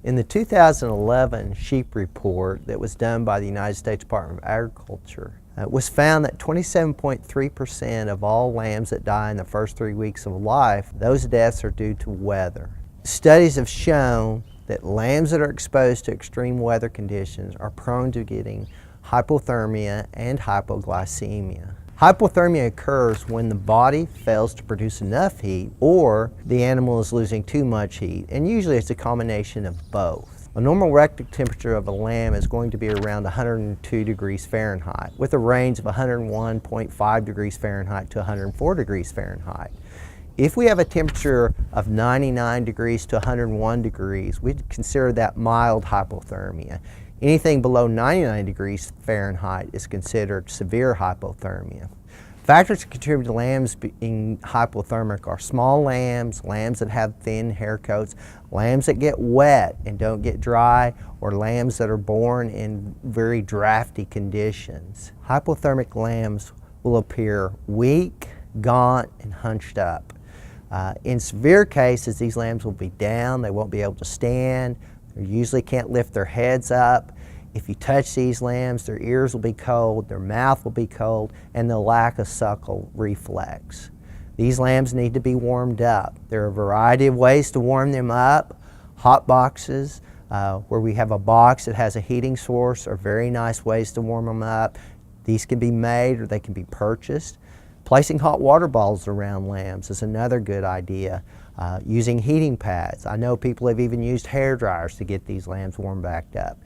In the 2011 sheep report that was done by the United States Department of Agriculture, it was found that 27.3% of all lambs that die in the first 3 weeks of life, those deaths are due to weather. Studies have shown that lambs that are exposed to extreme weather conditions are prone to getting hypothermia and hypoglycemia. Hypothermia occurs when the body fails to produce enough heat or the animal is losing too much heat, and usually it's a combination of both. A normal rectal temperature of a lamb is going to be around 102 degrees Fahrenheit with a range of 101.5 degrees Fahrenheit to 104 degrees Fahrenheit. If we have a temperature of 99 degrees to 101 degrees, we'd consider that mild hypothermia. Anything below 99 degrees Fahrenheit is considered severe hypothermia. Factors that contribute to lambs being hypothermic are small lambs, lambs that have thin hair coats, lambs that get wet and don't get dry, or lambs that are born in very drafty conditions. Hypothermic lambs will appear weak, gaunt, and hunched up. In severe cases, these lambs will be down, they won't be able to stand, they usually can't lift their heads up. If you touch these lambs, their ears will be cold, their mouth will be cold, and they'll lack a suckle reflex. These lambs need to be warmed up. There are a variety of ways to warm them up. Hot boxes, where we have a box that has a heating source, are very nice ways to warm them up. These can be made or they can be purchased. Placing hot water bottles around lambs is another good idea. Using heating pads. I know people have even used hair dryers to get these lambs warmed back up.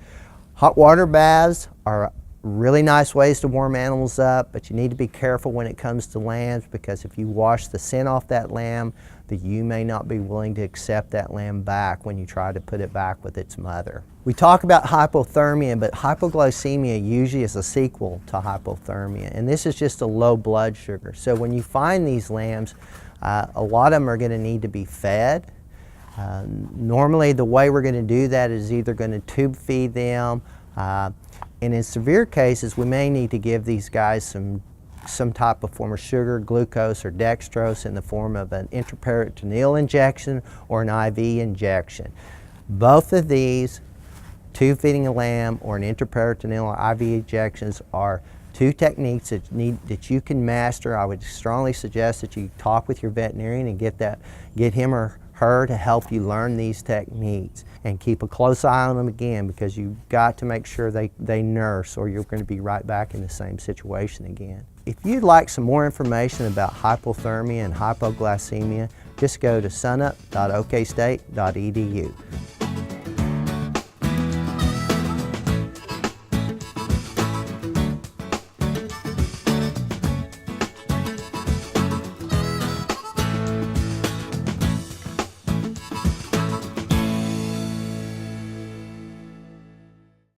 Hot water baths are really nice ways to warm animals up, but you need to be careful when it comes to lambs, because if you wash the sin off that lamb, that you may not be willing to accept that lamb back when you try to put it back with its mother. We talk about hypothermia, but hypoglycemia usually is a sequel to hypothermia, and this is just a low blood sugar. So when you find these lambs, a lot of them are going to need to be fed. Normally the way we're going to do that is either going to tube feed them, and in severe cases we may need to give these guys some type of form of sugar, glucose or dextrose in the form of an intraperitoneal injection or an IV injection. Both of these, tube feeding a lamb or an intraperitoneal or IV injections, are two techniques that you can master. I would strongly suggest that you talk with your veterinarian and get him or her to help you learn these techniques, and keep a close eye on them again, because you've got to make sure they nurse, or you're going to be right back in the same situation again. If you'd like some more information about hypothermia and hypoglycemia, just go to sunup.okstate.edu.